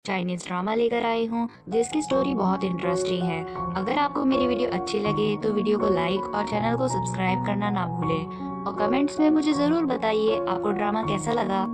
Chinese drama लेकर आई हूँ जिसकी स्टोरी बहुत इंटरेस्टिंग है। अगर आपको मेरी वीडियो अच्छी लगे तो वीडियो को लाइक और चैनल को सब्सक्राइब करना ना भूलें और कमेंट्स में मुझे ज़रूर बताइए आपको ड्रामा कैसा लगा।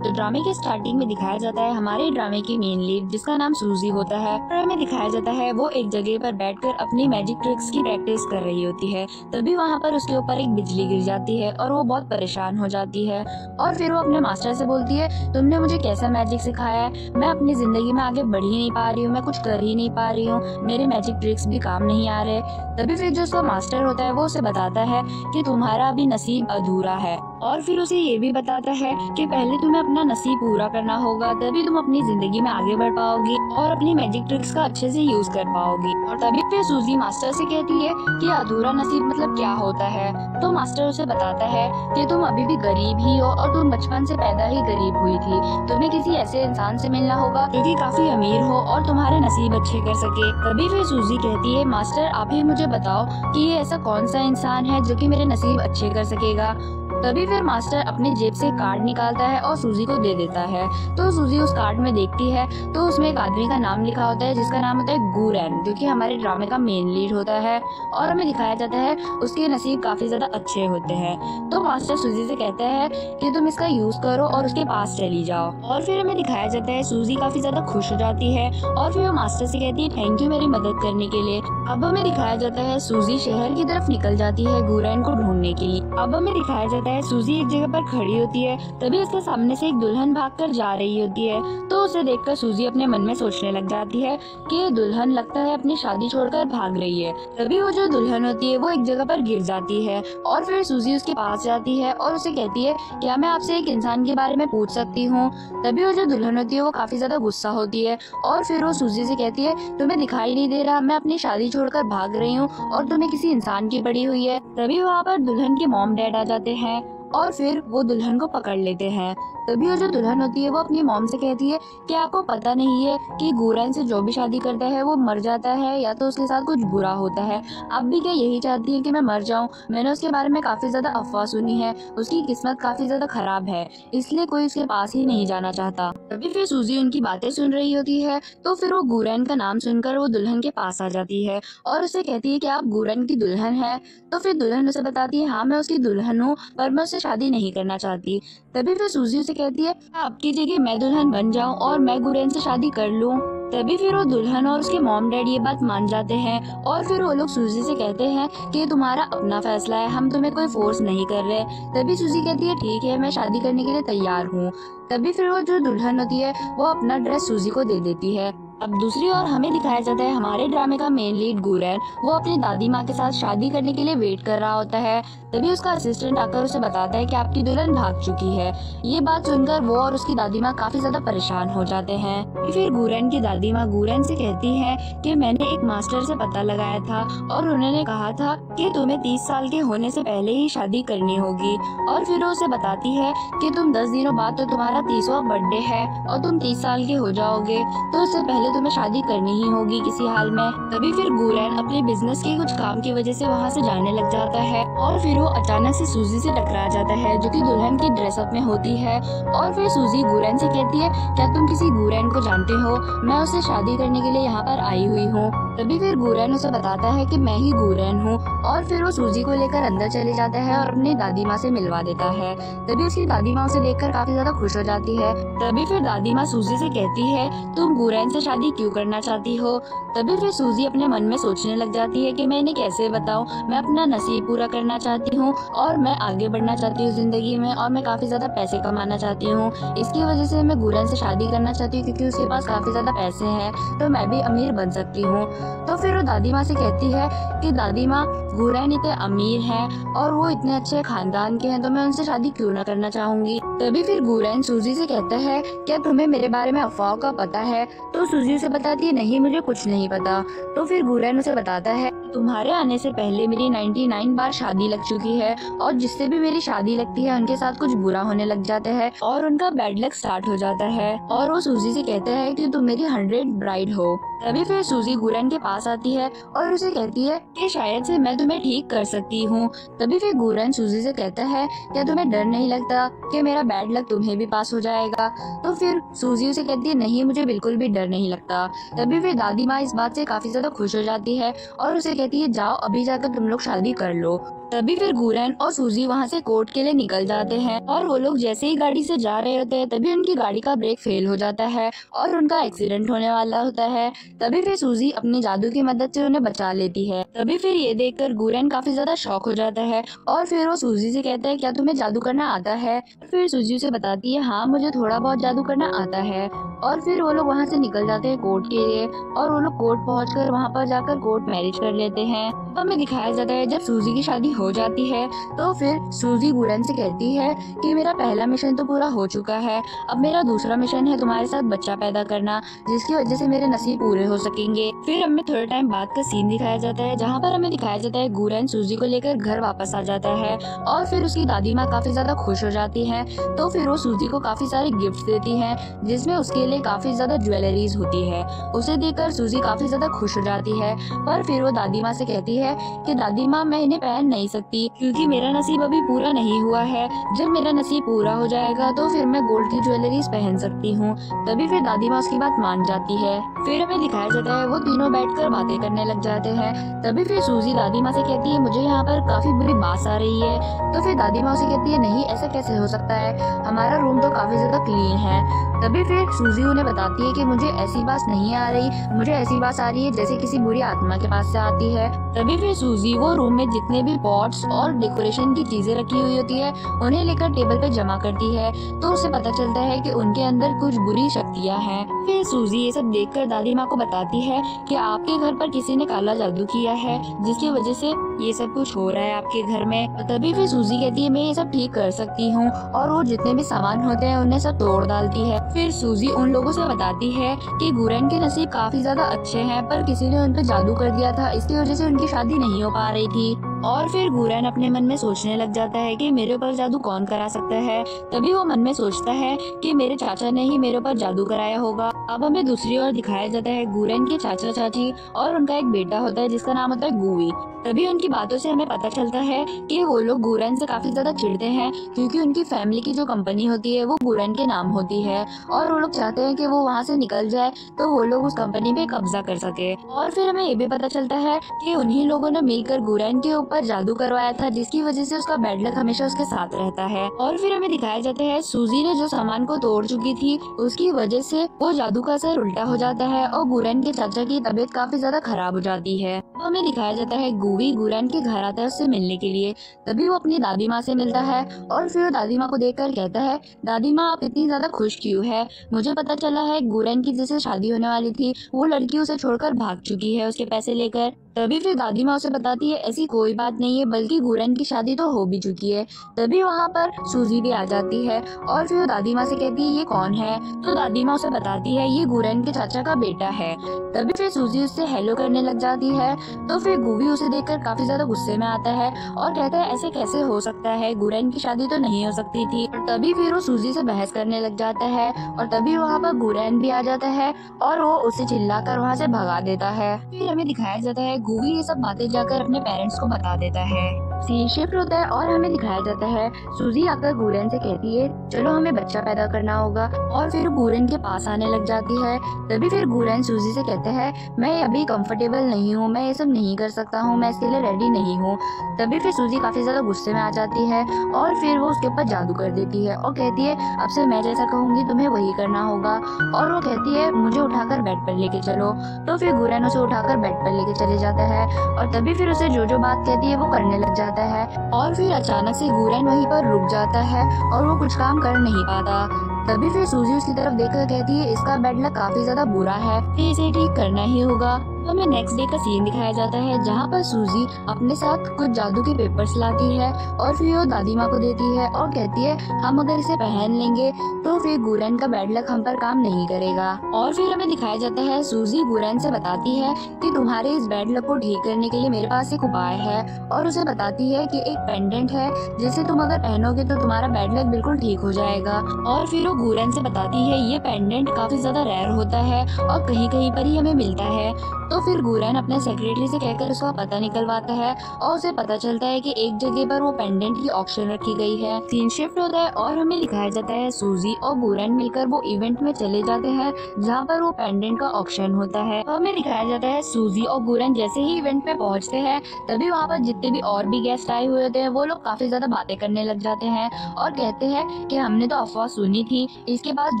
तो ड्रामे के स्टार्टिंग में दिखाया जाता है हमारे ड्रामे की मेन लीड जिसका नाम सूजी होता है। और हमें दिखाया जाता है वो एक जगह पर बैठकर अपनी मैजिक ट्रिक्स की प्रैक्टिस कर रही होती है। तभी वहाँ पर उसके ऊपर एक बिजली गिर जाती है और वो बहुत परेशान हो जाती है। और फिर वो अपने मास्टर से बोलती है, तुमने मुझे कैसा मैजिक सिखाया है, मैं अपनी जिंदगी में आगे बढ़ ही नहीं पा रही हूँ, मैं कुछ कर ही नहीं पा रही हूँ, मेरे मैजिक ट्रिक्स भी काम नहीं आ रहे। तभी फिर जो उसका मास्टर होता है वो उसे बताता है कि तुम्हारा अभी नसीब अधूरा है और फिर उसे ये भी बताता है कि पहले तुम्हें अपना नसीब पूरा करना होगा, तभी तुम अपनी जिंदगी में आगे बढ़ पाओगी और अपनी मैजिक ट्रिक्स का अच्छे से यूज कर पाओगी। और तभी फिर सूजी मास्टर से कहती है कि अधूरा नसीब मतलब क्या होता है। तो मास्टर उसे बताता है कि तुम अभी भी गरीब ही हो और तुम बचपन से पैदा ही गरीब हुई थी। तुम्हें किसी ऐसे इंसान से मिलना होगा जो कि काफी अमीर हो और तुम्हारे नसीब अच्छे कर सके। तभी फिर सूजी कहती है, मास्टर आप ही मुझे बताओ कि ये ऐसा कौन सा इंसान है जो कि मेरे नसीब अच्छे कर सकेगा। तभी फिर मास्टर अपने जेब से कार्ड निकालता है और सूजी को दे देता है। तो सूजी उस कार्ड में देखती है तो उसमें एक आदमी का नाम लिखा होता है जिसका नाम होता है गुरैन, जो कि हमारे ड्रामे का मेन लीड होता है। और हमें दिखाया जाता है उसके नसीब काफी ज्यादा अच्छे होते हैं। तो मास्टर सूजी से कहता है कि तुम इसका यूज करो और उसके पास चली जाओ। और फिर हमें दिखाया जाता है सूजी काफी ज्यादा खुश हो जाती है और फिर वो मास्टर से कहती है थैंक यू मेरी मदद करने के लिए। अब हमें दिखाया जाता है सूजी शहर की तरफ निकल जाती है गुरैन को ढूंढने के लिए। अब हमें दिखाया जाता है सूजी एक जगह पर खड़ी होती है। तभी उसके सामने से एक दुल्हन भागकर जा रही होती है। तो उसे देखकर सूजी अपने मन में सोचने लग जाती है कि ये दुल्हन लगता है अपनी शादी छोड़कर भाग रही है। तभी वो जो दुल्हन होती है वो एक जगह पर गिर जाती है और फिर सूजी उसके पास जाती है और उसे कहती है, क्या मैं आपसे एक इंसान के बारे में पूछ सकती हूँ। तभी वो जो दुल्हन होती है वो काफी ज्यादा गुस्सा होती है और फिर वो सूजी से कहती है, तुम्हें दिखाई नहीं दे रहा मैं अपनी शादी छोड़कर भाग रही हूँ और तुम्हें किसी इंसान की पड़ी हुई है। तभी वहाँ पर दुल्हन के मॉम डैड आ जाते हैं और फिर वो दुल्हन को पकड़ लेते हैं। तभी वो जो दुल्हन होती है वो अपनी मॉम से कहती है कि आपको पता नहीं है कि गुरैन से जो भी शादी करता है वो मर जाता है या तो उसके साथ कुछ बुरा होता है। आप भी क्या यही चाहती हैं कि मैं मर जाऊं? मैंने उसके बारे में काफी ज्यादा अफवाह सुनी है, उसकी किस्मत काफी ज्यादा खराब है, इसलिए कोई उसके पास ही नहीं जाना चाहता। तभी फिर सूजी उनकी बातें सुन रही होती है तो फिर वो गुरैन का नाम सुनकर वो दुल्हन के पास आ जाती है और उसे कहती है कि आप गुरैन की दुल्हन है। तो फिर दुल्हन उसे बताती है, हाँ मैं उसकी दुल्हन हूँ पर मैं उससे शादी नहीं करना चाहती। तभी फिर सूजी उसे कहती है, आपकी जगह मैं दुल्हन बन जाऊं और मैं गुरैन से शादी कर लूं। तभी फिर वो दुल्हन और उसके मॉम डैड ये बात मान जाते हैं और फिर वो लोग सूजी से कहते हैं कि ये तुम्हारा अपना फैसला है, हम तुम्हें कोई फोर्स नहीं कर रहे। तभी सूजी कहती है, ठीक है मैं शादी करने के लिए तैयार हूँ। तभी फिर वो जो दुल्हन होती है वो अपना ड्रेस सूजी को दे देती है। अब दूसरी ओर हमें दिखाया जाता है हमारे ड्रामे का मेन लीड गुरैन वो अपनी दादी माँ के साथ शादी करने के लिए वेट कर रहा होता है। तभी उसका असिस्टेंट आकर उसे बताता है कि आपकी दुल्हन भाग चुकी है। ये बात सुनकर वो और उसकी दादी माँ काफी ज्यादा परेशान हो जाते हैं। फिर गुरैन की दादी माँ गुरैन से कहती है कि मैंने एक मास्टर से पता लगाया था और उन्होंने कहा था कि तुम्हें 30 साल के होने से पहले ही शादी करनी होगी। और फिर वो उसे बताती है कि तुम 10 दिनों बाद तो तुम्हारा 30वां बर्थडे है और तुम 30 साल के हो जाओगे, तो उससे पहले तुम्हें शादी करनी ही होगी किसी हाल में। तभी फिर गुरैन अपने बिजनेस के कुछ काम की वजह से वहाँ से जाने लग जाता है और फिर वो अचानक से सूजी से टकरा जाता है जो कि दुल्हन की ड्रेसअप में होती है। और फिर सूजी गुरैन से कहती है, क्या तुम किसी गुरैन को जानते हो? मैं उससे शादी करने के लिए यहाँ पर आई हुई हूँ। तभी फिर गुरैन उसे बताता है कि मैं ही गुरैन हूँ और फिर वो सूजी को लेकर अंदर चले जाता है और अपनी दादी माँ से मिलवा देता है। तभी उसकी दादी माँ उसे देखकर काफी ज्यादा खुश हो जाती है। तभी फिर दादी माँ सूजी से कहती है, तुम गुरैन से शादी क्यों करना चाहती हो? तभी फिर सूजी अपने मन में सोचने लग जाती है कि मैं इन्हें कैसे बताऊं, मैं अपना नसीब पूरा करना चाहती हूँ और मैं आगे बढ़ना चाहती हूँ जिंदगी में और मैं काफी ज्यादा पैसे कमाना चाहती हूँ। इसकी वजह से मैं गुरैन से शादी करना चाहती हूँ क्योंकि उसके पास काफी ज्यादा पैसे हैं तो मैं भी अमीर बन सकती हूँ। तो फिर वो दादी माँ से कहती है कि दादी माँ गुरैन इतने अमीर हैं और वो इतने अच्छे खानदान के हैं तो मैं उनसे शादी क्यों ना करना चाहूंगी। तभी फिर गुरैन सूजी से कहता है, क्या तुम्हें मेरे बारे में अफवाह का पता है? तो सूजी उसे बताती है, नहीं मुझे कुछ नहीं पता। तो फिर गुरैन उसे बताता है, तुम्हारे आने से पहले मेरी 99 बार शादी लग चुकी है और जिससे भी मेरी शादी लगती है उनके साथ कुछ बुरा होने लग जाता है और उनका बैड लक स्टार्ट हो जाता है। और वो सूजी से कहता है कि तुम मेरी 100 ब्राइड हो। तभी फिर सूजी गुरन के पास आती है और उसे कहती है कि शायद से मैं तुम्हें ठीक कर सकती हूँ। तभी फिर गुरन सूजी से कहता है, क्या तुम्हें डर नहीं लगता कि मेरा बैड लक तुम्हें भी पास हो जाएगा? तो फिर सूजी उसे कहती है, नहीं, मुझे बिल्कुल भी डर नहीं लगता। तभी फिर दादी माँ इस बात से काफी ज्यादा खुश हो जाती है और उसे कहती है, जाओ अभी जाकर तुम लोग शादी कर लो। तभी फिर गुरन और सूजी वहाँ से कोर्ट के लिए निकल जाते हैं और वो लोग जैसे ही गाड़ी से जा रहे होते हैं तभी उनकी गाड़ी का ब्रेक फेल हो जाता है और उनका एक्सीडेंट होने वाला होता है। तभी फिर सूजी अपनी जादू की मदद से उन्हें बचा लेती है। तभी फिर ये देखकर गुरन काफी ज्यादा शॉक हो जाता है और फिर वो सूजी से कहता है, क्या तुम्हें जादू करना आता है? फिर सूजी उसे बताती है, हाँ, मुझे थोड़ा बहुत जादू करना आता है। और फिर वो लोग वहाँ से निकल जाते हैं कोर्ट के लिए और वो लोग कोर्ट पहुंचकर वहाँ पर जाकर कोर्ट मैरिज कर लेते हैं। अब हमें दिखाया जाता है जब सूजी की शादी हो जाती है तो फिर सूजी गुरन से कहती है कि मेरा पहला मिशन तो पूरा हो चुका है, अब मेरा दूसरा मिशन है तुम्हारे साथ बच्चा पैदा करना, जिसकी वजह से मेरे नसीब पूरे हो सकेंगे। फिर हमें थोड़े टाइम बाद का सीन दिखाया जाता है जहाँ पर हमें दिखाया जाता है गुरन सूजी को लेकर घर वापस आ जाता है और फिर उसकी दादी माँ काफी ज्यादा खुश हो जाती है। तो फिर वो सूजी को काफी सारे गिफ्ट देती है जिसमें उसके लिए काफी ज्यादा ज्वेलरीज होती है। उसे देखकर सूजी काफी ज्यादा खुश हो जाती है, पर फिर वो दादी माँ से कहती है कि दादी माँ, मैं इन्हें पहन नहीं सकती क्योंकि मेरा नसीब अभी पूरा नहीं हुआ है। जब मेरा नसीब पूरा हो जाएगा तो फिर मैं गोल्ड की ज्वेलरीज पहन सकती हूँ। तभी फिर दादी माँ उसकी बात मान जाती है। फिर हमें दिखाया जाता है वो तीनों बैठकर बातें करने लग जाते हैं। तभी फिर सूजी दादी माँ से कहती है, मुझे यहाँ पर काफी बुरी बात आ रही है। तो फिर दादी माँ उसे कहती है, नहीं, ऐसा कैसे हो सकता है, हमारा रूम तो काफी ज्यादा क्लीन है। तभी फिर सूजी उन्हें बताती है कि मुझे ऐसी बात नहीं आ रही, मुझे ऐसी बात आ रही है जैसे किसी बुरी आत्मा के पास से आती है। तभी फिर सूजी वो रूम में जितने भी पॉट्स और डेकोरेशन की चीजें रखी हुई होती है उन्हें लेकर टेबल पे जमा करती है। तो उसे पता चलता है कि उनके अंदर कुछ बुरी शक्तियाँ हैं। फिर सूजी ये सब देखकर दादी माँ को बताती है कि आपके घर पर किसी ने काला जादू किया है जिसकी वजह से ये सब कुछ हो रहा है आपके घर में। तभी फिर सूजी कहती है, मैं ये सब ठीक कर सकती हूँ, और वो जितने भी सामान होते हैं उन्हें सब तोड़ डालती है। फिर सूजी उन लोगों से बताती है कि गुरन के नसीब काफी ज्यादा अच्छे हैं पर किसी ने उन पर जादू कर दिया था, इसकी वजह से उनकी शादी नहीं हो पा रही थी। और फिर गुरन अपने मन में सोचने लग जाता है कि मेरे ऊपर जादू कौन करा सकता है। तभी वो मन में सोचता है कि मेरे चाचा ने ही मेरे ऊपर जादू कराया होगा। अब हमें दूसरी ओर दिखाया जाता है गुरन के चाचा चाची और उनका एक बेटा होता है जिसका नाम होता है गूवी। तभी उनकी बातों से हमें पता चलता है कि वो लोग गुरन से काफी ज्यादा चिढ़ते हैं क्योंकि उनकी फैमिली की जो कंपनी होती है वो गुरन के नाम होती है और वो लोग चाहते हैं कि वो वहाँ से निकल जाए तो वो लोग उस कंपनी पे कब्जा कर सके। और फिर हमें ये भी पता चलता है कि उन्हीं लोगों ने मिलकर गुरन के ऊपर जादू करवाया था जिसकी वजह से उसका बैड लक हमेशा उसके साथ रहता है। और फिर हमें दिखाया जाता है सूजी ने जो सामान को तोड़ चुकी थी उसकी वजह से वो जादू का असर उल्टा हो जाता है और गुरन के चाचा की तबीयत काफी ज्यादा खराब हो जाती है। तो हमें दिखाया जाता है गूवी गुरन के घर आता है उससे मिलने के लिए। तभी वो अपनी दादी माँ से मिलता है और फिर वो दादी माँ को देखकर कहता है, दादी माँ, आप इतनी ज्यादा खुश क्यों है? मुझे पता चला है गुरन की जिससे शादी होने वाली थी वो लड़की उसे छोड़कर भाग चुकी है उसके पैसे लेकर। तभी फिर दादी माँ उसे बताती है, ऐसी कोई बात नहीं है, बल्कि गुरन की शादी तो हो भी चुकी है। तभी वहाँ पर सूजी भी आ जाती है और फिर दादी माँ से कहती है, ये कौन है? तो दादी माँ उसे बताती है, ये गुरन के चाचा का बेटा है। तभी फिर सूजी उससे हेलो करने लग जाती है। तो फिर गूवी उसे देखकर काफी ज्यादा गुस्से में आता है और कहता है, ऐसे कैसे हो सकता है, गुरन की शादी तो नहीं हो सकती थी। तभी फिर वो सूजी से बहस करने लग जाता है और तभी वहाँ पर गुरन भी आ जाता है और वो उसे चिल्लाकर वहाँ से भगा देता है। फिर हमें दिखाया जाता है गूवी ये सब बातें जाकर अपने पेरेंट्स को बता देता है। सीन शिफ्ट होता है और हमें दिखाया जाता है सूजी आकर गुरन से कहती है, चलो हमें बच्चा पैदा करना होगा, और फिर गुरन के पास आने लग जाती है। तभी फिर गुरन सूजी से कहते हैं, मैं अभी कंफर्टेबल नहीं हूँ, मैं ये सब नहीं कर सकता हूँ, मैं इसके लिए रेडी नहीं हूँ। तभी फिर सूजी काफी ज्यादा गुस्से में आ जाती है और फिर वो उसके ऊपर जादू कर देती है और कहती है, अब से मैं जैसा कहूँगी तुम्हें वही करना होगा। और वो कहती है, मुझे उठाकर बेड पर लेके चलो। तो फिर गुरन उसे उठाकर बेड पर लेके चले जाता है और तभी फिर उसे जो जो बात कहती है वो करने लग जाता है। और फिर अचानक से गुरन वहीं पर रुक जाता है और वो कुछ काम कर नहीं पाता। तभी फिर सूजी उसकी तरफ देखकर कहती है, इसका बैड लक काफी ज्यादा बुरा है, इसे ठीक करना ही होगा। हमें नेक्स्ट डे का सीन दिखाया जाता है जहाँ पर सूजी अपने साथ कुछ जादू के पेपर्स लाती है और फिर वो दादी माँ को देती है और कहती है हम अगर इसे पहन लेंगे तो फिर गुरन का बैड लक हम पर काम नहीं करेगा। और फिर हमें दिखाया जाता है सूजी गुरन से बताती है कि तुम्हारे इस बैड लक को ठीक करने के लिए मेरे पास एक उपाय है और उसे बताती है कि एक पेंडेंट है जिसे तुम अगर पहनोगे तो तुम्हारा बैड लक बिल्कुल ठीक हो जाएगा। और फिर वो गुरन से बताती है ये पेंडेंट काफी ज्यादा रेयर होता है और कहीं कहीं पर ही हमें मिलता है। तो फिर गुरन अपने सेक्रेटरी से कहकर उसका पता निकलवाता है और उसे पता चलता है कि एक जगह पर वो पेंडेंट की ऑक्शन रखी गई है। सीन शिफ्ट होता है और हमें दिखाया जाता है सूजी और गुरन मिलकर वो इवेंट में चले जाते हैं जहाँ पर वो पेंडेंट का ऑक्शन होता है। तो हमें दिखाया जाता है सूजी और गुरन जैसे ही इवेंट में पहुँचते हैं तभी वहाँ पर जितने भी और भी गेस्ट आए हुए होते हैं वो लोग काफी ज्यादा बातें करने लग जाते हैं और कहते हैं कि हमने तो अफवाह सुनी थी, इसके पास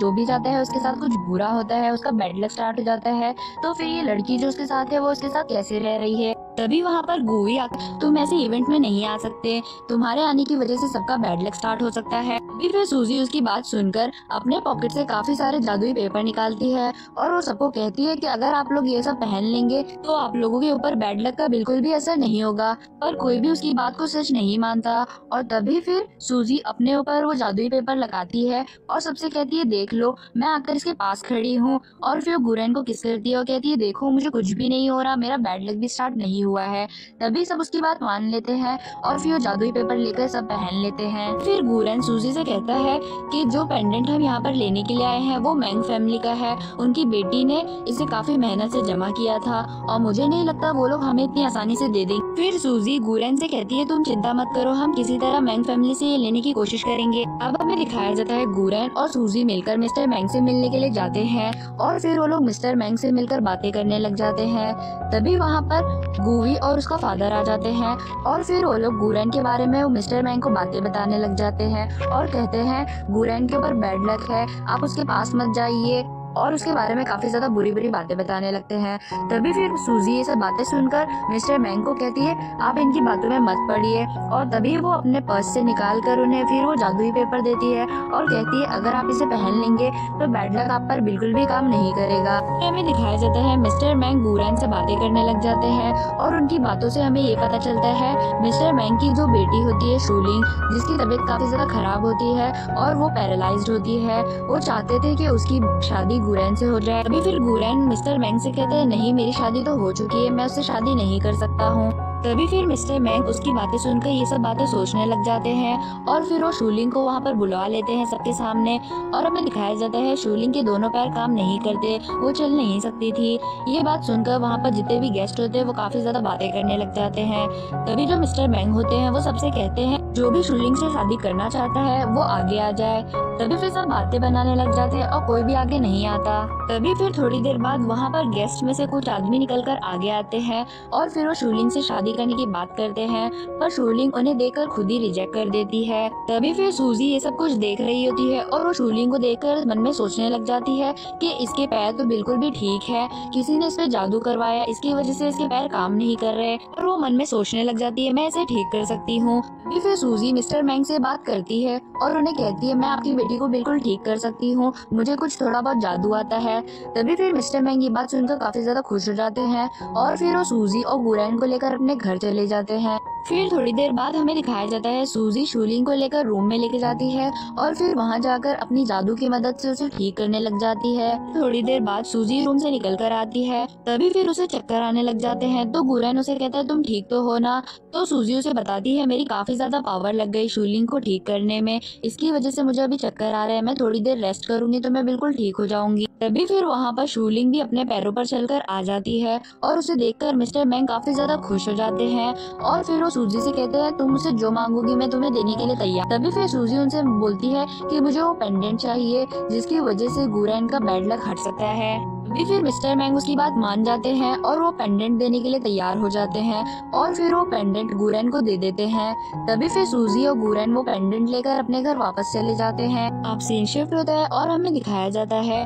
जो भी जाता है उसके साथ कुछ बुरा होता है, उसका बैड लक स्टार्ट हो जाता है। तो फिर ये लड़की जो उसके साथ है वो उसके साथ कैसे रह रही है। तभी वहाँ पर गोवी आकर तुम ऐसे इवेंट में नहीं आ सकते, तुम्हारे आने की वजह से सबका बैड लक स्टार्ट हो सकता है। अभी फिर सूजी उसकी बात सुनकर अपने पॉकेट से काफी सारे जादुई पेपर निकालती है और वो सबको कहती है कि अगर आप लोग ये सब पहन लेंगे तो आप लोगों के ऊपर बैड लक का बिल्कुल भी असर नहीं होगा। पर कोई भी उसकी बात को सच नहीं मानता और तभी फिर सूजी अपने ऊपर वो जादुई पेपर लगाती है और सबसे कहती है देख लो मैं आकर इसके पास खड़ी हूँ। और फिर गुरन को किस करती है और कहती है देखो मुझे कुछ भी नहीं हो रहा, मेरा बैड लक भी स्टार्ट नहीं हुआ है। तभी सब उसकी बात मान लेते हैं और फिर वो जादुई पेपर लेकर सब पहन लेते हैं। फिर गुरन सूजी से कहता है कि जो पेंडेंट हम यहाँ पर लेने के लिए आए हैं वो मैंग फैमिली का है, उनकी बेटी ने इसे काफी मेहनत से जमा किया था और मुझे नहीं लगता वो लोग हमें इतनी आसानी से दे देंगे। फिर सूजी गुरन से कहती है तुम चिंता मत करो, हम किसी तरह मैंग फैमिली से ये लेने की कोशिश करेंगे। अब हमें दिखाया जाता है गुरन और सूजी मिलकर मिस्टर मैंग से मिलने के लिए जाते हैं और फिर वो लोग मिस्टर मैंग से मिलकर बातें करने लग जाते हैं। तभी वहाँ पर गोवी और उसका फादर आ जाते हैं और फिर वो लोग गुरन के बारे में वो मिस्टर मैंग को बातें बताने लग जाते हैं और कहते हैं गुरन के ऊपर बैड लक है, आप उसके पास मत जाइए और उसके बारे में काफी ज्यादा बुरी बुरी बातें बताने लगते हैं। तभी फिर सूजी ये सब बातें सुनकर मिस्टर मैंग को कहती है आप इनकी बातों में मत पड़िए और तभी वो अपने पर्स से निकाल कर उन्हें फिर वो जादुई पेपर देती है और कहती है अगर आप इसे पहन लेंगे तो बैड लक आप पर बिल्कुल भी काम नहीं करेगा। हमें दिखाया जाता है मिस्टर मैंग गुरन से बातें करने लग जाते हैं और उनकी बातों से हमें ये पता चलता है मिस्टर मैंग की जो बेटी होती है शूलिंग, जिसकी तबीयत काफी ज्यादा खराब होती है और वो पैरालाइज्ड होती है, वो चाहते थे कि उसकी शादी गुरन से हो जाए। अभी फिर गुरन मिस्टर मैंग से कहते हैं नहीं मेरी शादी तो हो चुकी है, मैं उससे शादी नहीं कर सकता हूँ। तभी फिर मिस्टर मैंग उसकी बातें सुनकर ये सब बातें सोचने लग जाते हैं और फिर वो शूलिंग को वहाँ पर बुलवा लेते हैं सबके सामने और हमें दिखाया जाता है शूलिंग के दोनों पैर काम नहीं करते, वो चल नहीं सकती थी। ये बात सुनकर वहाँ पर जितने भी गेस्ट होते हैं वो काफी ज्यादा बातें करने लग जाते हैं। तभी जो मिस्टर मैंग होते हैं वो सबसे कहते हैं जो भी शूलिंग से शादी करना चाहता है वो आगे आ जाए। तभी फिर सब बातें बनाने लग जाते हैं और कोई भी आगे नहीं आता। तभी फिर थोड़ी देर बाद वहाँ पर गेस्ट में से कुछ आदमी निकलकर आगे आते हैं और फिर वो शूलिंग से शादी करने की बात करते हैं पर शूलिंग उन्हें देखकर खुद ही रिजेक्ट कर देती है। तभी फिर सूजी ये सब कुछ देख रही होती है और वो शूलिंग को देखकर मन में सोचने लग जाती है कि इसके पैर तो बिल्कुल भी ठीक है, किसी ने इस पे जादू करवाया, इसकी वजह से इसके पैर काम नहीं कर रहे। और वो मन में सोचने लग जाती है मैं इसे ठीक कर सकती हूँ। तभी फिर सूजी मिस्टर मैंग से बात करती है और उन्हें कहती है मैं आपकी बेटी को बिल्कुल ठीक कर सकती हूँ, मुझे कुछ थोड़ा बहुत जादू आता है। तभी फिर मिस्टर मैंग ये बात सुनकर काफी ज्यादा खुश हो जाते हैं और फिर वो सूजी और गुरैन को लेकर अपने घर चले जाते हैं। फिर थोड़ी देर बाद हमें दिखाया जाता है सूजी शूलिंग को लेकर रूम में लेके जाती है और फिर वहाँ जाकर अपनी जादू की मदद से उसे ठीक करने लग जाती है। थोड़ी देर बाद सूजी रूम से निकल कर आती है, तभी फिर उसे चक्कर आने लग जाते हैं। तो गुरैन उसे कहता है तुम ठीक तो हो ना? तो सूजी उसे बताती है मेरी काफी ज्यादा पावर लग गई शूलिंग को ठीक करने में, इसकी वजह से मुझे अभी चक्कर आ रहे हैं, मैं थोड़ी देर रेस्ट करूंगी तो मैं बिल्कुल ठीक हो जाऊंगी। तभी फिर वहाँ पर शूलिंग भी अपने पैरों पर चलकर आ जाती है और उसे देखकर मिस्टर मैंग काफी ज्यादा खुश हो जाते हैं और फिर वो सूजी से कहते हैं तुम मुझसे जो मांगोगी मैं तुम्हें देने के लिए तैयार। तभी फिर सूजी उनसे बोलती है कि मुझे वो पेंडेंट चाहिए जिसकी वजह से गुरैन का बैड लक हट सकता है। तभी फिर मिस्टर मैंग उसकी बात मान जाते हैं और वो पेंडेंट देने के लिए तैयार हो जाते हैं और फिर वो पेंडेंट गुरैन को दे देते हैं। तभी फिर सूजी और गुरैन वो पेंडेंट लेकर अपने घर वापस चले जाते हैं। अब सीन शिफ्ट होता है और हमें दिखाया जाता है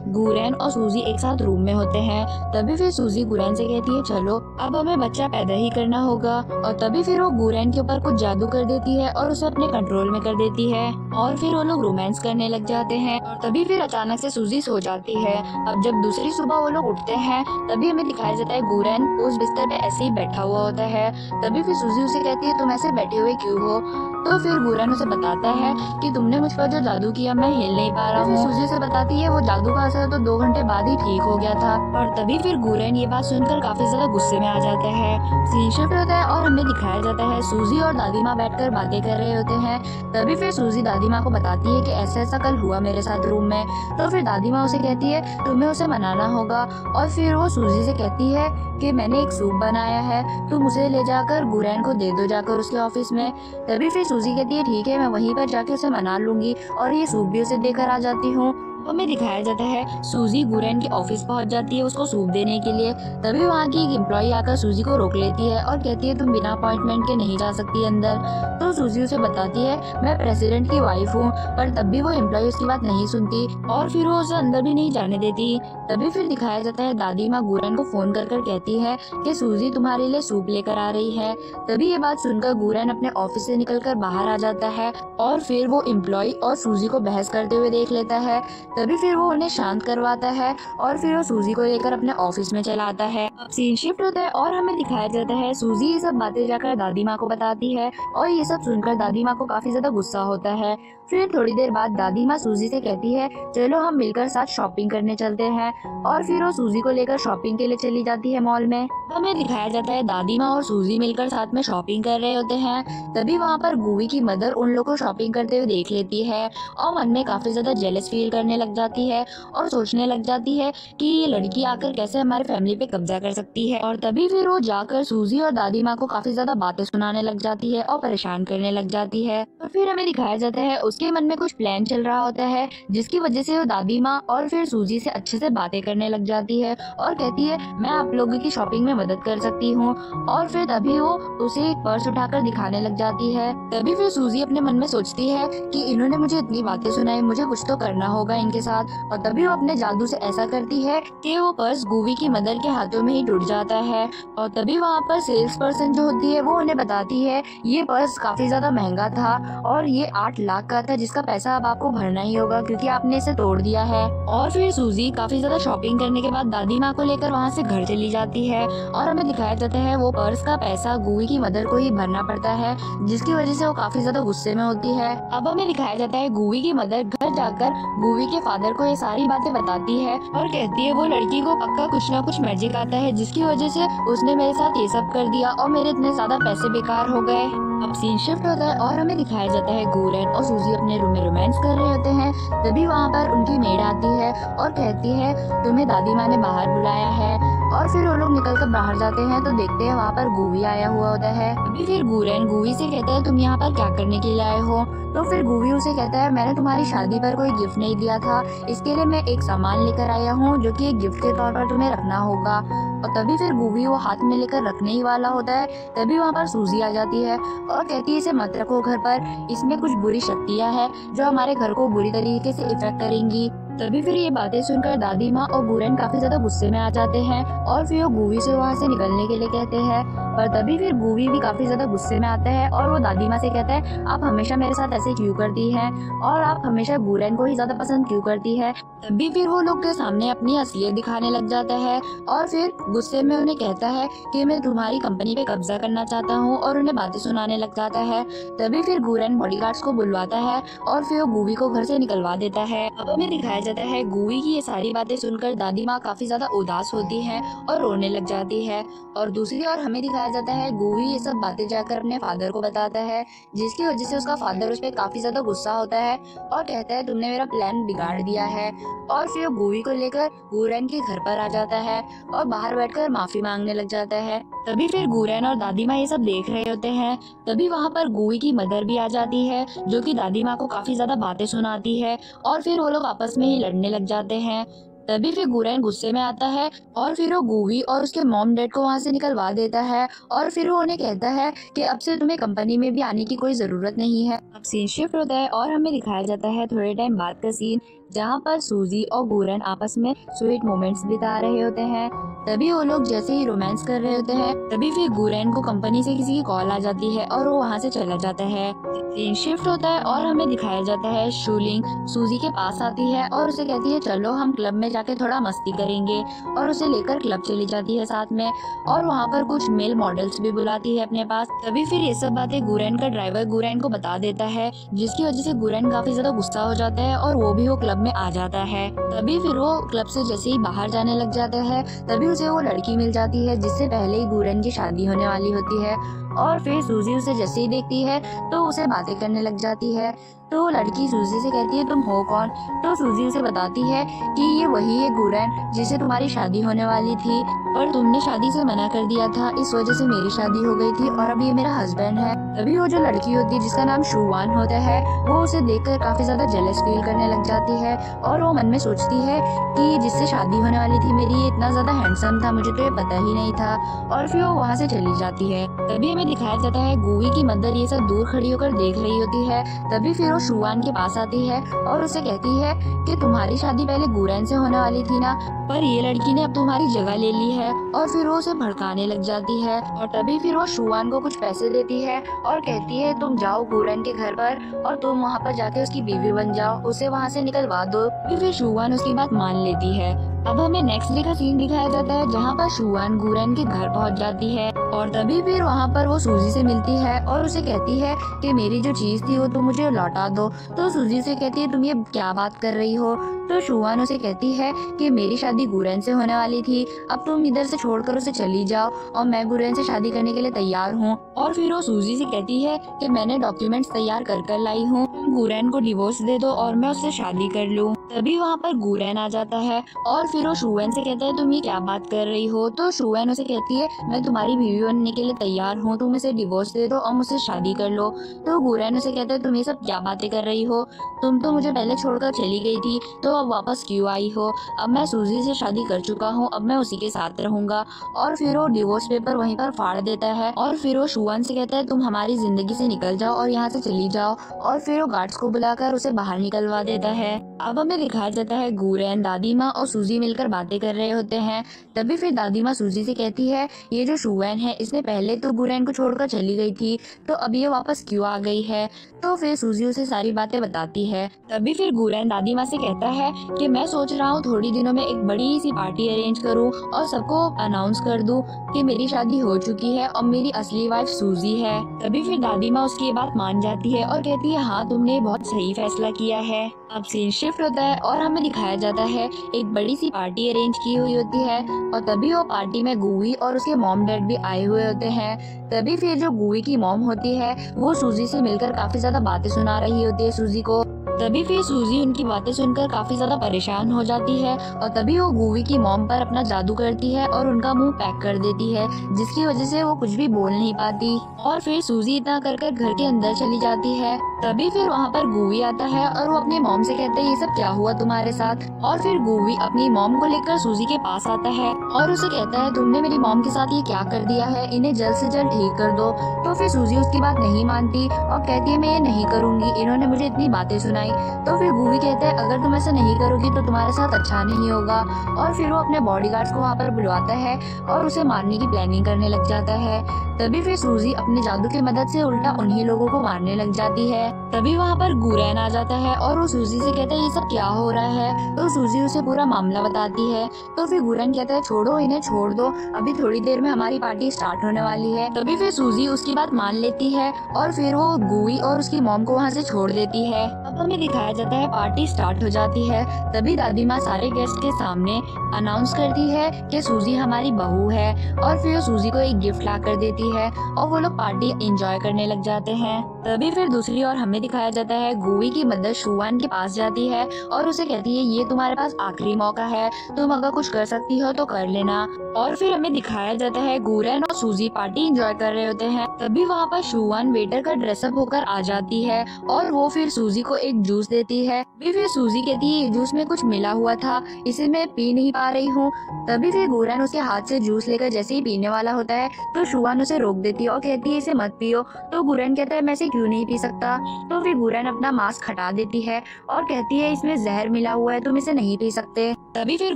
गुरैन और सूजी एक साथ रूम में होते हैं। तभी फिर सूजी गुरैन से कहती है चलो अब हमें बच्चा पैदा ही करना होगा। और तभी फिर वो गुरैन के ऊपर कुछ जादू कर देती है और उसे अपने कंट्रोल में कर देती है और फिर वो लोग रोमांस करने लग जाते हैं। और तभी फिर अचानक से सूजी सो जाती है। अब जब दूसरी सुबह वो लोग उठते हैं तभी हमें दिखाया जाता है गुरैन उस बिस्तर पे ऐसे ही बैठा हुआ होता है। तभी फिर सूजी उसे कहती है तुम ऐसे बैठे हुए क्यों हो। तो फिर गुरैन उसे बताता है कि तुमने मुझ पर जो जादू किया मैं हिल नहीं पा रहा हूँ। सूजी से बताती है वो जादू का असर तो 2 घंटे बाद ही ठीक हो गया था। और तभी फिर गुरैन ये बात सुनकर काफी ज्यादा गुस्से में आ जाता है। सीन शिफ्ट होता है और हमें दिखाया जाता है सूजी और दादी माँ बैठकर बातें कर रहे होते हैं। तभी फिर सूजी दादी माँ को बताती है कि ऐसा ऐसा कल हुआ मेरे साथ रूम में। तो फिर दादी माँ उसे कहती है तुम्हें उसे मनाना होगा। और फिर वो सूजी से कहती है कि मैंने एक सूप बनाया है, तुम उसे ले जाकर गुरैन को दे दो जाकर उसके ऑफिस में। तभी फिर सूजी कहती है ठीक है मैं वहीं पर जाके उसे मना लूंगी और ये सूप भी उसे देकर आ जाती हूँ। हमें दिखाया जाता है सूजी गुरैन के ऑफिस पहुंच जाती है उसको सूप देने के लिए। तभी वहाँ की एक एम्प्लॉई आकर सूजी को रोक लेती है और कहती है तुम बिना अपॉइंटमेंट के नहीं जा सकती अंदर। तो सूजी उसे बताती है मैं प्रेसिडेंट की वाइफ हूँ, पर तब भी वो एम्प्लॉई उसकी बात नहीं सुनती और फिर वो उसे अंदर भी नहीं जाने देती। तभी फिर दिखाया जाता है दादी माँ गुरैन को फोन कर कहती है कि सूजी तुम्हारे लिए सूप लेकर आ रही है। तभी ये बात सुनकर गुरैन अपने ऑफिस से निकलकर बाहर आ जाता है और फिर वो एम्प्लॉई और सूजी को बहस करते हुए देख लेता है। तभी फिर वो उन्हें शांत करवाता है और फिर वो सूजी को लेकर अपने ऑफिस में चला आता है। अब सीन शिफ्ट होता है और हमें दिखाया जाता है सूजी ये सब बातें जाकर दादी माँ को बताती है और ये सब सुनकर दादी माँ को काफी ज्यादा गुस्सा होता है। फिर थोड़ी देर बाद दादी माँ सूजी से कहती है चलो हम मिलकर साथ शॉपिंग करने चलते हैं। और फिर वो सूजी को लेकर शॉपिंग के लिए चली जाती है मॉल में। हमें दिखाया जाता है दादी माँ और सूजी मिलकर साथ में शॉपिंग कर रहे होते हैं। तभी वहाँ पर गूवी की मदर उन लोगों को शॉपिंग करते हुए देख लेती है और मन में काफी ज्यादा जेलस फील करने लग जाती है और सोचने लग जाती है कि ये लड़की आकर कैसे हमारे फैमिली पे कब्जा कर सकती है। और तभी फिर वो जाकर सूजी और दादी माँ को काफी ज्यादा बातें सुनाने लग जाती है और परेशान करने लग जाती है। और फिर हमें दिखाया जाता है उसके मन में कुछ प्लान चल रहा होता है जिसकी वजह से वो दादी माँ और फिर सूजी से अच्छे से बातें करने लग जाती है और कहती है मैं आप लोगों की शॉपिंग में मदद कर सकती हूँ। और फिर तभी वो उसे एक पर्स उठाकर दिखाने लग जाती है। तभी फिर सूजी अपने मन में सोचती है कि इन्होंने मुझे इतनी बातें सुनाई, मुझे कुछ तो करना होगा इनके साथ। और तभी वो अपने जादू से ऐसा करती है कि वो पर्स गूवी की मदर के हाथों में ही टूट जाता है। और तभी वहाँ पर सेल्स पर्सन जो होती है वो उन्हें बताती है ये पर्स काफी ज्यादा महंगा था और ये 8 लाख का था जिसका पैसा अब आपको भरना ही होगा क्योंकि आपने इसे तोड़ दिया है। और फिर सूजी काफी ज्यादा शॉपिंग करने के बाद दादी माँ को लेकर वहाँ से घर चली जाती है और हमें दिखाया जाता है वो पर्स का पैसा गूवी की मदर को ही भरना पड़ता है जिसकी वजह से वो काफी ज्यादा गुस्से में होती है। अब हमें दिखाया जाता है गूवी की मदर घर जाकर गूवी के फादर को ये सारी बातें बताती है और कहती है वो लड़की को पक्का कुछ ना कुछ मैजिक आता है जिसकी वजह से उसने मेरे साथ ये सब कर दिया और मेरे इतने ज्यादा पैसे बेकार हो गए। अब सीन शिफ्ट होता है और हमें दिखाया जाता है गुरैन और सूजी अपने रूम में रोमांस कर रहे होते हैं। तभी वहाँ पर उनकी मेड आती है और कहती है तुम्हें दादी माँ ने बाहर बुलाया है। और फिर वो लोग निकल कर बाहर जाते हैं तो देखते हैं वहाँ पर गूवी आया हुआ होता है। अभी फिर गुरैन गूवी से कहता है तुम यहाँ पर क्या करने के लिए आए हो। तो फिर गूवी उसे कहता है मैंने तुम्हारी शादी पर कोई गिफ्ट नहीं दिया था, इसके लिए मैं एक सामान लेकर आया हूँ जो कि एक गिफ्ट के तौर पर तुम्हें रखना होगा। और तभी फिर गूवी वो हाथ में लेकर रखने ही वाला होता है तभी वहाँ पर सूजी आ जाती है और कहती है इसे मत रखो घर पर, इसमें कुछ बुरी शक्तियाँ हैं जो हमारे घर को बुरी तरीके से इफेक्ट करेंगी। तभी फिर ये बातें सुनकर दादी माँ और गुरैन काफी ज्यादा गुस्से में आ जाते हैं और फिर वो गूवी से वहाँ से निकलने के लिए कहते हैं। पर तभी फिर गूवी भी काफी ज्यादा गुस्से में आता है और वो दादी माँ से कहता है आप हमेशा मेरे साथ ऐसे क्यों करती हैं और आप हमेशा गुरैन को ही ज्यादा पसंद क्यों करती है। तभी फिर वो लोग के सामने अपनी असलियत दिखाने लग जाता है और फिर गुस्से में उन्हें कहता है कि मैं तुम्हारी कंपनी पे कब्जा करना चाहता हूँ और उन्हें बातें सुनाने लग जाता है। तभी फिर गुरैन बॉडीगार्ड्स को बुलवाता है और फिर वो गूवी को घर से निकलवा देता है। अब हमें दिखाया जाता है गूवी की ये सारी बातें सुनकर दादी माँ काफी ज्यादा उदास होती है और रोने लग जाती है। और दूसरी ओर हमें दिखाया जाता है गूवी ये सब बातें जाकर अपने फादर को बताता है जिसकी वजह से उसका फादर उस पर काफी ज्यादा गुस्सा होता है और कहता है तुमने मेरा प्लान बिगाड़ दिया है। और फिर गूवी को लेकर गुरैन के घर पर आ जाता है और बाहर बैठकर माफी मांगने लग जाता है। तभी फिर गुरैन और दादी माँ ये सब देख रहे होते हैं। तभी वहाँ पर गूवी की मदर भी आ जाती है जो कि दादी माँ को काफी ज्यादा बातें सुनाती है और फिर वो लोग आपस में ही लड़ने लग जाते हैं। तभी फिर गुरैन गुस्से में आता है और फिर वो गूवी और उसके मॉम डैड को वहाँ से निकलवा देता है और फिर वो उन्हें कहता है कि अब से तुम्हें कंपनी में भी आने की कोई जरूरत नहीं है। अब सीन शिफ्ट होता है और हमें दिखाया जाता है थोड़े टाइम बाद का सीन जहाँ पर सूजी और गुरन आपस में स्वीट मोमेंट्स बिता रहे होते हैं। तभी वो लोग जैसे ही रोमांस कर रहे होते हैं, तभी फिर गुरैन को कंपनी से किसी की कॉल आ जाती है और वो वहाँ से चला जाता है। सीन शिफ्ट होता है और हमें दिखाया जाता है शूलिंग सूजी के पास आती है और उसे कहती है चलो हम क्लब में जाके थोड़ा मस्ती करेंगे, और उसे लेकर क्लब चली जाती है साथ में, और वहाँ पर कुछ मेल मॉडल्स भी बुलाती है अपने पास। तभी फिर ये सब बातें गुरैन का ड्राइवर गुरैन को बता देता है, जिसकी वजह से गुरैन काफी ज्यादा गुस्सा हो जाता है और वो क्लब में आ जाता है। तभी फिर वो क्लब से जैसे ही बाहर जाने लग जाता है, तभी उसे वो लड़की मिल जाती है जिससे पहले ही गुरैन की शादी होने वाली होती है। और फिर सूजी उसे जैसे ही देखती है तो उसे बातें करने लग जाती है। तो वो लड़की सूजी से कहती है तुम हो कौन? तो सूजी उसे बताती है कि ये वही है गुरैन जिससे तुम्हारी शादी होने वाली थी, पर तुमने शादी से मना कर दिया था, इस वजह से मेरी शादी हो गई थी और अब ये मेरा हस्बैंड है। तभी वो जो लड़की होती है जिसका नाम शुवान होता है, वो उसे देखकर काफी ज्यादा जेलस फील करने लग जाती है और वो मन में सोचती है कि जिससे शादी होने वाली थी मेरी, ये इतना ज्यादा हैंडसम था, मुझे तो ये पता ही नहीं था। और फिर वो वहाँ से चली जाती है। तभी हमें दिखाया जाता है गूवी की मदर ये सब दूर खड़ी होकर देख रही होती है। तभी फिर वो शुवान के पास आती है और उसे कहती है कि तुम्हारी शादी पहले गुरैन से होने वाली थी ना, पर ये लड़की ने अब तुम्हारी जगह ले ली है। और फिर वो उसे भड़काने लग जाती है। और तभी फिर वो शुवान को कुछ पैसे देती है और कहती है तुम जाओ गुरैन के घर पर और तुम वहाँ पर जाके उसकी बीवी बन जाओ, उसे वहाँ से निकलवा दो। फिर शुवान उसकी बात मान लेती है। अब हमें नेक्स्ट डे का सीन दिखाया जाता है जहाँ पर शुवान गुरैन के घर पहुँच जाती है और तभी फिर वहाँ पर वो सूजी से मिलती है और उसे कहती है कि मेरी जो चीज थी वो तुम मुझे लौटा दो। तो सूजी से कहती है तुम ये क्या बात कर रही हो? तो शुवान उसे कहती है कि मेरी शादी गुरैन से होने वाली थी, अब तुम इधर से छोड़कर उसे चली जाओ और मैं गुरैन से शादी करने के लिए तैयार हूँ। और फिर वो सूजी से कहती है कि मैंने डॉक्यूमेंट्स तैयार कर लाई हूँ, तुम गुरैन को डिवोर्स दे दो और मैं उससे शादी कर लूँ। तभी वहाँ पर गुरैन आ जाता है और फिर वो शुवान से कहता है तुम ये क्या बात कर रही हो? तो शुवान उसे कहती है मैं तुम्हारी बीवी बनने के लिए तैयार हूँ, तुम इसे डिवोर्स दे दो और मुझसे शादी कर लो। तो गुरैन उसे कहता है तुम ये सब क्या बातें कर रही हो? तुम तो मुझे पहले छोड़कर चली गई थी, तो अब वापस क्यों आई हो? अब मैं सूजी से शादी कर चुका हूँ, अब मैं उसी के साथ रहूंगा। और फिर वो डिवोर्स पेपर वहीं पर फाड़ देता है और फिर वो शुवान से कहता है तुम हमारी जिंदगी से निकल जाओ और यहाँ से चली जाओ। और फिर वो गार्ड्स को बुलाकर उसे बाहर निकलवा देता है। अब हमें दिखाया जाता है गुरैन, दादी माँ और सूजी मिलकर बातें कर रहे होते हैं। तभी फिर दादी माँ सूजी से कहती है ये जो शुवान है इसने पहले तो गुरैन को छोड़कर चली गई थी, तो अब ये वापस क्यों आ गई है? तो फिर सूजी उसे सारी बातें बताती है। तभी फिर गुरैन दादी माँ से कहता है कि मैं सोच रहा हूँ थोड़ी दिनों में एक बड़ी सी पार्टी अरेंज करूँ और सबको अनाउंस कर दूँ कि मेरी शादी हो चुकी है और मेरी असली वाइफ सूजी है। तभी फिर दादी माँ उसकी ये बात मान जाती है और कहती है हाँ तुमने बहुत सही फैसला किया है। अब सीन शिफ्ट होता है और हमें दिखाया जाता है एक बड़ी सी पार्टी अरेंज की हुई होती है और तभी वो पार्टी में गूवी और उसके मॉम डैड भी आए हुए होते हैं। तभी फिर जो गूवी की मॉम होती है वो सूजी से मिलकर काफी ज्यादा बातें सुना रही होती है सूजी को। तभी फिर सूजी उनकी बातें सुनकर काफी ज्यादा परेशान हो जाती है और तभी वो गूवी की मॉम पर अपना जादू करती है और उनका मुंह पैक कर देती है, जिसकी वजह से वो कुछ भी बोल नहीं पाती। और फिर सूजी इतना कर घर के अंदर चली जाती है। तभी फिर वहाँ पर गूवी आता है और वो अपनी मॉम से कहते हैं ये सब क्या हुआ तुम्हारे साथ? और फिर गूवी अपनी मॉम को लेकर सूजी के पास आता है और उसे कहता है तुमने मेरी मॉम के साथ ये क्या कर दिया है, इन्हें जल्द से जल्द ठीक कर दो। तो फिर सूजी उसकी बात नहीं मानती और कहती है मैं ये नहीं करूंगी, इन्होंने मुझे इतनी बातें सुनाई। तो फिर गूवी कहता है अगर तुम ऐसा नहीं करोगी तो तुम्हारे साथ अच्छा नहीं होगा। और फिर वो अपने बॉडीगार्ड्स को वहाँ पर बुलवाता है और उसे मारने की प्लानिंग करने लग जाता है। तभी फिर सूजी अपने जादू की मदद से उल्टा उन्हीं लोगों को मारने लग जाती है। तभी वहाँ पर गुरैन आ जाता है और वो सूजी से कहता है ये सब क्या हो रहा है? तो सूजी उसे पूरा मामला बताती है। तो फिर गुरैन कहता है छोड़ो इन्हें, छोड़ दो, अभी थोड़ी देर में हमारी पार्टी स्टार्ट होने वाली है। तभी फिर सूजी उसकी बात मान लेती है और फिर वो गूवी और उसकी मॉम को वहाँ से छोड़ देती है। अब हमें दिखाया जाता है पार्टी स्टार्ट हो जाती है। तभी दादी माँ सारे गेस्ट के सामने अनाउंस करती है कि सूजी हमारी बहू है और फिर वो सूजी को एक गिफ्ट ला कर देती है और वो लोग पार्टी एंजॉय करने लग जाते हैं। तभी फिर दूसरी ओर हमें दिखाया जाता है गूवी की मदर शुवान के पास जाती है और उसे कहती है ये तुम्हारे पास आखिरी मौका है, तुम अगर कुछ कर सकती हो तो कर लेना। और फिर हमें दिखाया जाता है गुरैन और सूजी पार्टी एंजॉय कर रहे होते हैं। तभी वहाँ पर शुवान वेटर का ड्रेसअप होकर आ जाती है और वो फिर सूजी को एक जूस देती है। तभी फिर सूजी कहती है ये जूस में कुछ मिला हुआ था, इसे मैं पी नहीं पा रही हूँ। तभी फिर गुरैन उसके हाथ से जूस लेकर जैसे ही पीने वाला होता है तो शुआन उसे रोक देती है और कहती है इसे मत पियो। तो गुरैन कहता है मैं इसे क्यों नहीं पी सकता। तो फिर गुरैन अपना मास्क हटा देती है और कहती है इसमें जहर मिला हुआ है, तुम इसे नहीं पी सकते। तभी फिर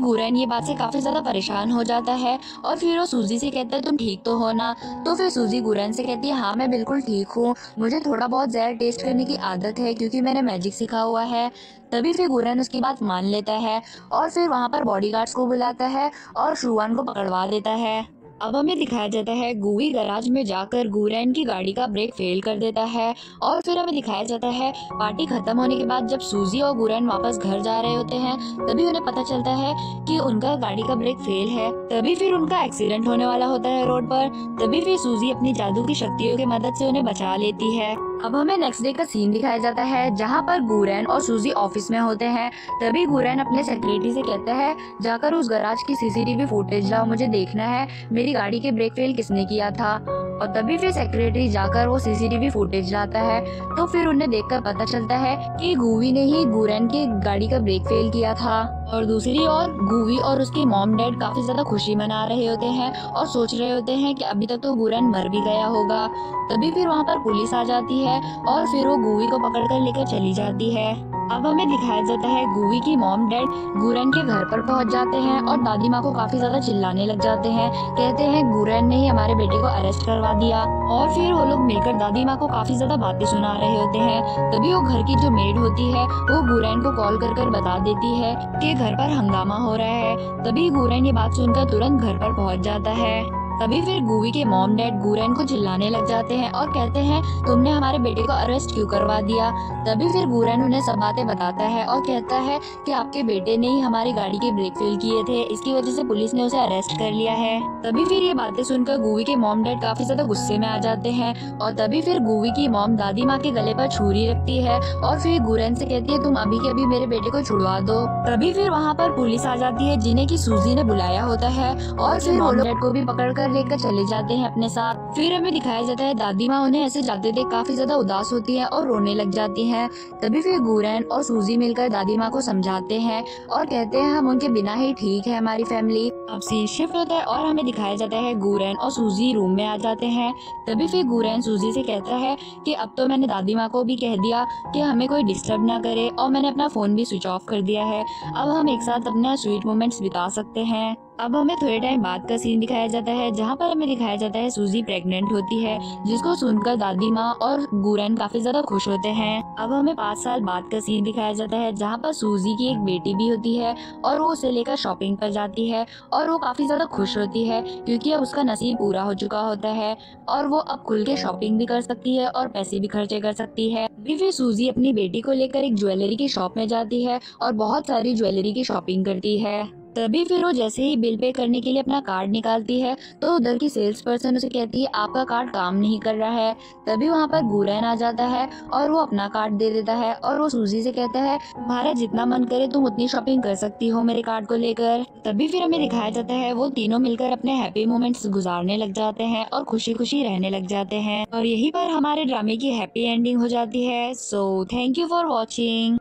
गुरैन ये बात से काफी ज्यादा परेशान हो जाता है और फिर वो सूजी से कहता है तुम ठीक तो हो ना। तो फिर सूजी गुरैन से कहती है हाँ मैं बिल्कुल ठीक हूँ, मुझे थोड़ा बहुत जहर टेस्ट करने की आदत है क्योंकि मैंने मैजिक सीखा हुआ है। तभी फिर गुरैन उसकी बात मान लेता है और फिर वहाँ पर बॉडीगार्ड्स को बुलाता है और शुआन को पकड़वा देता है। अब हमें दिखाया जाता है गूवी गैराज में जाकर गुरैन की गाड़ी का ब्रेक फेल कर देता है और फिर हमें दिखाया जाता है पार्टी खत्म होने के बाद जब सूजी और गुरैन वापस घर जा रहे होते हैं तभी उन्हें पता चलता है कि उनका गाड़ी का ब्रेक फेल है। तभी फिर उनका एक्सीडेंट होने वाला होता है रोड पर। तभी फिर सूजी अपनी जादू की शक्तियों की मदद से उन्हें बचा लेती है। अब हमें नेक्स्ट डे का सीन दिखाया जाता है जहाँ पर गुरैन और सूजी ऑफिस में होते हैं। तभी गुरैन अपने सेक्रेटरी से कहता है जाकर उस गैराज की सीसीटीवी फुटेज लाओ, मुझे देखना है मेरी गाड़ी के ब्रेक फेल किसने किया था। और तभी फिर सेक्रेटरी जाकर वो सीसीटीवी फुटेज लाता है तो फिर उन्हें देखकर पता चलता है कि गूवी ने ही गुरैन की गाड़ी का ब्रेक फेल किया था। और दूसरी ओर गूवी और उसके मॉम डैड काफी ज्यादा खुशी मना रहे होते हैं और सोच रहे होते हैं कि अभी तक तो गुरैन मर भी गया होगा। तभी फिर वहाँ पर पुलिस आ जाती है और फिर वो गूवी को पकड़कर लेकर चली जाती है। अब हमें दिखाया जाता है गूवी की मॉम डैड गुरैन के घर पर पहुंच जाते हैं और दादी माँ को काफी ज्यादा चिल्लाने लग जाते हैं। कहते हैं गुरैन ने ही हमारे बेटे को अरेस्ट करवा दिया। और फिर वो लोग मिलकर दादी माँ को काफी ज्यादा बातें सुना रहे होते हैं। तभी वो घर की जो मेड होती है वो गुरैन को कॉल कर बता देती है कि घर पर हंगामा हो रहा है। तभी गुरैन ये बात सुनकर तुरंत घर पर पहुंच जाता है। तभी फिर गूवी के मॉम डैड गुरैन को चिल्लाने लग जाते हैं और कहते हैं तुमने हमारे बेटे को अरेस्ट क्यों करवा दिया। तभी फिर गुरैन उन्हें सब बातें बताता है और कहता है कि आपके बेटे ने ही हमारी गाड़ी के ब्रेक फेल किए थे, इसकी वजह से पुलिस ने उसे अरेस्ट कर लिया है। तभी फिर ये बातें सुनकर गूवी के मॉम डैड काफी ज्यादा गुस्से में आ जाते हैं और तभी फिर गूवी की मॉम दादी माँ के गले पर छुरी रखती है और फिर गुरैन से कहती है तुम अभी के अभी मेरे बेटे को छुड़वा दो। तभी फिर वहाँ पर पुलिस आ जाती है जिन्हें की सूजी ने बुलाया होता है और फिर मॉम डैड को भी पकड़ लेकर चले जाते हैं अपने साथ। फिर हमें दिखाया जाता है दादी माँ उन्हें ऐसे जाते देख काफी ज्यादा उदास होती है और रोने लग जाती हैं। तभी फिर गुरैन और सूजी मिलकर दादी माँ को समझाते हैं और कहते हैं हम उनके बिना ही ठीक है हमारी फैमिली। अब सीन शिफ्ट होता है और हमें दिखाया जाता है गुरैन और सूजी रूम में आ जाते हैं। तभी फिर गुरैन सूजी से कहता है कि अब तो मैंने दादी माँ को भी कह दिया कि हमें कोई डिस्टर्ब ना करे और मैंने अपना फोन भी स्विच ऑफ कर दिया है, अब हम एक साथ अपना स्वीट मोमेंट्स बिता सकते हैं। अब हमें थोड़े टाइम बाद का सीन दिखाया जाता है जहाँ पर हमें दिखाया जाता है सूजी प्रेग्नेंट होती है, जिसको सुनकर दादी माँ और गुरैन काफी ज्यादा खुश होते हैं। अब हमें 5 साल बाद का सीन दिखाया जाता है जहाँ पर सूजी की एक बेटी भी होती है और वो उसे लेकर शॉपिंग पर जाती है और वो काफी ज्यादा खुश होती है क्योंकि अब उसका नसीब पूरा हो चुका होता है और वो अब खुल के शॉपिंग भी कर सकती है और पैसे भी खर्चे कर सकती है। फिर सूजी अपनी बेटी को लेकर एक ज्वेलरी की शॉप में जाती है और बहुत सारी ज्वेलरी की शॉपिंग करती है। तभी फिर वो जैसे ही बिल पे करने के लिए अपना कार्ड निकालती है तो उधर की सेल्स पर्सन उसे कहती है आपका कार्ड काम नहीं कर रहा है। तभी वहाँ पर गुरैन आ जाता है और वो अपना कार्ड दे देता है और वो सूजी से कहता है तुम्हारा जितना मन करे तुम उतनी शॉपिंग कर सकती हो मेरे कार्ड को लेकर। तभी फिर हमें दिखाया जाता है वो तीनों मिलकर अपने हैप्पी मोमेंट्स गुजारने लग जाते हैं और खुशी खुशी रहने लग जाते हैं और यहीं पर हमारे ड्रामे की हैप्पी एंडिंग हो जाती है। So thank you for watching.